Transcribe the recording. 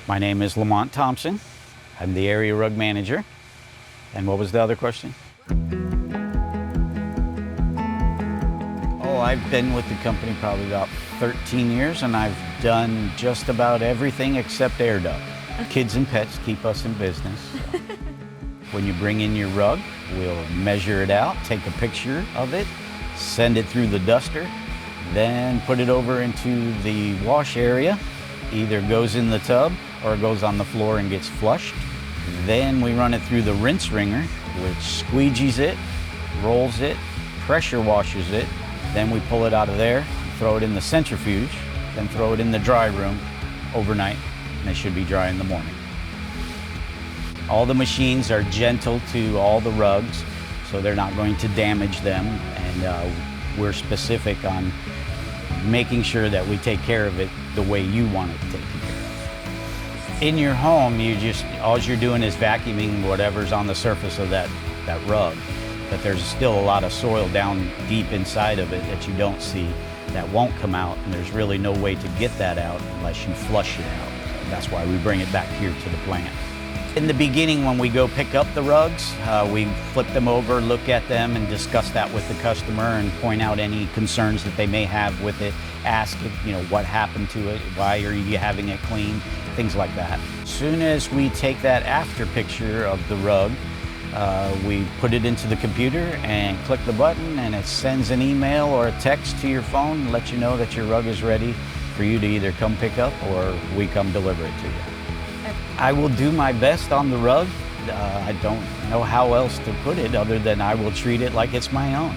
My name is Lamont Thompson. I'm the area rug manager. And what was the other question? Oh, I've been with the company probably about 13 years, and I've done just about everything except air duct. Kids and pets keep us in business. When you bring in your rug, we'll measure it out, take a picture of it, send it through the duster, then put it over into the wash area. Either goes in the tub or it goes on the floor and gets flushed. Then we run it through the rinse wringer, which squeegees it, rolls it, pressure washes it. Then we pull it out of there, throw it in the centrifuge, then throw it in the dry room overnight, and it should be dry in the morning. All the machines are gentle to all the rugs, so they're not going to damage them, and we're specific on making sure that we take care of it the way you want it taken care of. In your home, all you're doing is vacuuming whatever's on the surface of that rug. But there's still a lot of soil down deep inside of it that you don't see, that won't come out, and there's really no way to get that out unless you flush it out. That's why we bring it back here to the plant. In the beginning, when we go pick up the rugs, we flip them over, look at them, and discuss that with the customer and point out any concerns that they may have with it. Ask it, what happened to it, why are you having it clean, things like that. As soon as we take that after picture of the rug, we put it into the computer and click the button, and it sends an email or a text to your phone to let you know that your rug is ready for you to either come pick up or we come deliver it to you. I will do my best on the rug. I don't know how else to put it other than I will treat it like it's my own.